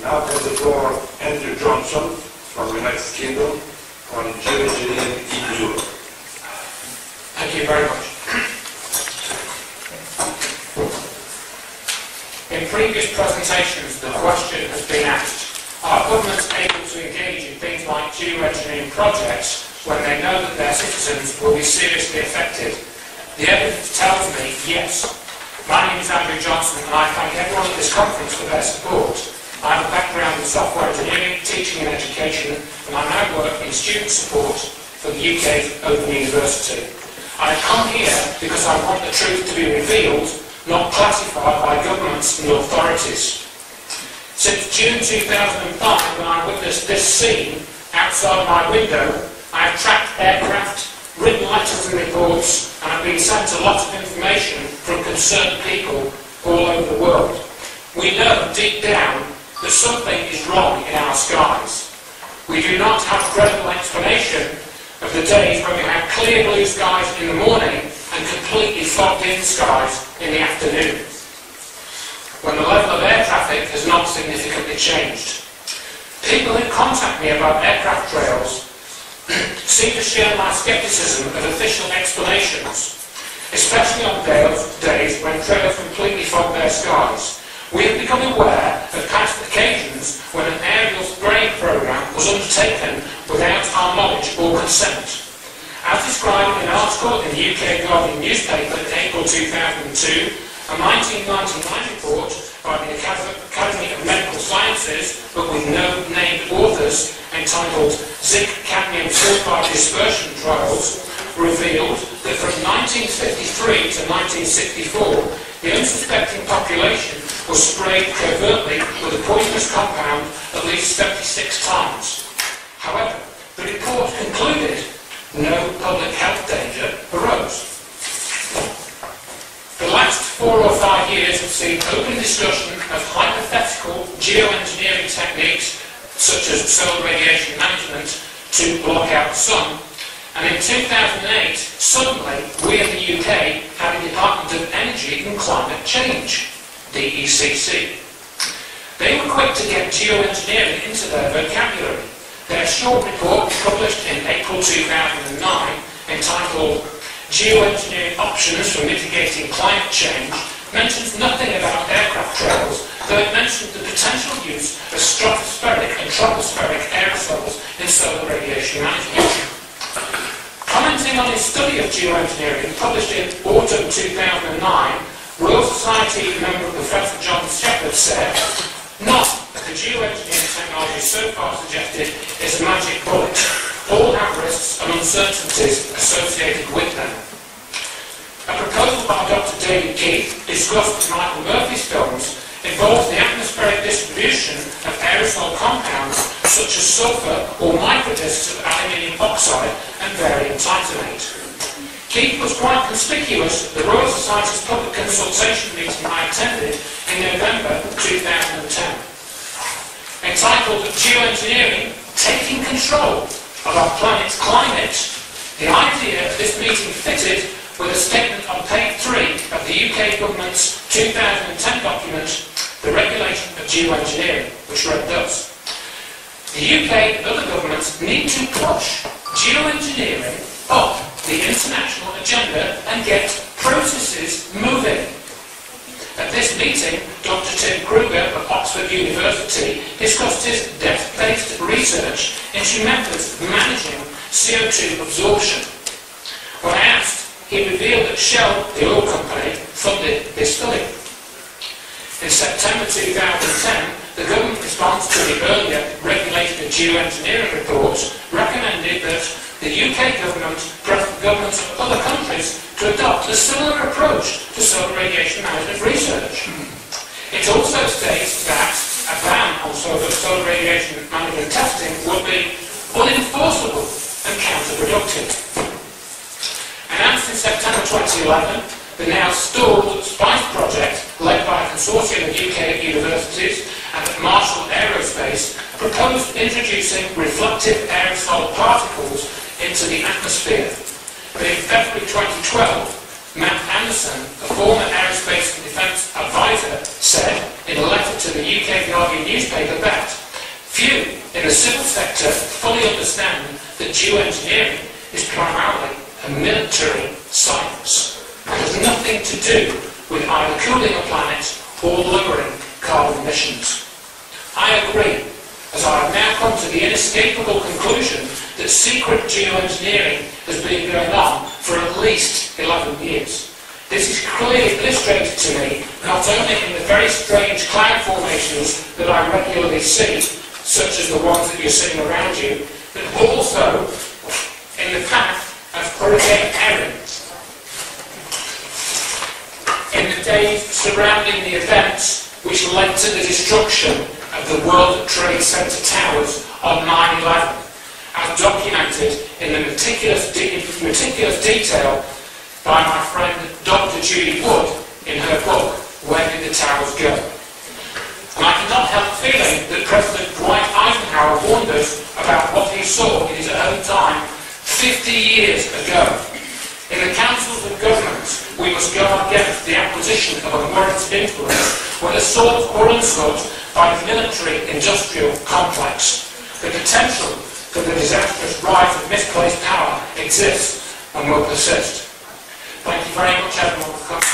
now has the floor Andrew Johnson from the United Kingdom on geoengineering in Europe. Thank you very much. In previous presentations, the question has been asked, are governments able to engage in things like geoengineering projects when they know that their citizens will be seriously affected? The evidence tells me yes. My name is Andrew Johnson and I thank everyone at this conference for their support. I have a background in software engineering, teaching and education, and I now work in student support for the UK's Open University. I have come here because I want the truth to be revealed, not classified by governments and authorities. Since June 2005, when I witnessed this scene outside my window, I have tracked aircraft, written letters and reports, and have been sent a lot of information from concerned people all over the world. We know deep down that something is wrong in our skies. We do not have a credible explanation of the days when we have clear blue skies in the morning and completely fogged-in skies in the afternoon, when the level of air traffic has not significantly changed. People who contact me about aircraft trails seem to share my scepticism of official explanations, especially on days when trails completely fog their skies. We have become aware of past occasions when an aerial spraying programme was undertaken without our knowledge or consent. As described in an article in the UK Guardian newspaper in April 2002, a 1999 report by the Academy of Medical Sciences, but with no named authors, entitled Zinc Cadmium Sulfide Dispersion Trials, revealed that from 1953 to 1964, the unsuspecting population was sprayed covertly with a poisonous compound at least 76 times. However, the report concluded no public health danger arose. The last 4 or 5 years have seen open discussion of hypothetical geoengineering techniques such as solar radiation management to block out the sun, and in 2008, suddenly, we in the UK had a Department of Energy and Climate Change, DECC. They were quick to get geoengineering into their vocabulary. Their short report, published in April 2009, entitled Geoengineering Options for Mitigating Climate Change, mentions nothing about aircraft trails, though it mentioned the potential use of stratospheric and tropospheric aerosols in solar radiation management. Commenting on his study of geoengineering, published in autumn 2009, Royal Society member Professor John Shepherd said, "Not that the geoengineering technology so far suggested is a magic bullet. All have risks and uncertainties associated with them." A proposal by Dr. David Keith, discussed in Michael Murphy's films, involves the atmospheric distribution of aerosol compounds such as sulfur or microdiscs of aluminium oxide and barium titanate. Keith was quite conspicuous at the Royal Society's public consultation meeting I attended in November 2010. Entitled Geoengineering, Taking Control of Our Planet's Climate, the idea of this meeting fitted with a statement on page 3 of the UK government's 2010 document, The Regulation of Geoengineering, which read thus: "The UK and other governments need to push geoengineering up the international agenda and get processes moving." At this meeting, Dr. Tim Kruger of Oxford University discussed his depth-based research into methods of managing CO2 absorption. When asked, he revealed that Shell, the oil company, funded this study. In September 2010, the government response to the earlier Regulation of Geoengineering report recommended that the UK government pressed the governments of other countries to adopt a similar approach to solar radiation management research. It also states that a ban on solar radiation management testing would be unenforceable and counterproductive. Announced in September 2011, the now stalled SPICE project, led by a consortium of UK universities and Marshall Aerospace, proposed introducing reflective aerosol particles into the atmosphere. But in February 2012, Matt Anderson, a former aerospace and defence advisor, said in a letter to the UK Guardian newspaper that the civil sector fully understand that geoengineering is primarily a military science and has nothing to do with either cooling a planet or lowering carbon emissions. I agree, as I have now come to the inescapable conclusion that secret geoengineering has been going on for at least 11 years. This is clearly illustrated to me not only in the very strange cloud formations that I regularly see, such as the ones that you're seeing around you, but also in the path of Hurricane Erin. In the days surrounding the events which led to the destruction of the World Trade Center towers on 9/11, as documented in the meticulous detail by my friend Dr. Judy Wood in her book, Where Did the Towers Go? And I cannot help feeling that President Dwight Eisenhower warned us about what he saw in his own time 50 years ago. In the councils of governments, we must guard against the acquisition of unwarranted influence, whether sought or unsought, by the military-industrial complex. The potential for the disastrous rise of misplaced power exists and will persist. Thank you very much, everyone, for coming.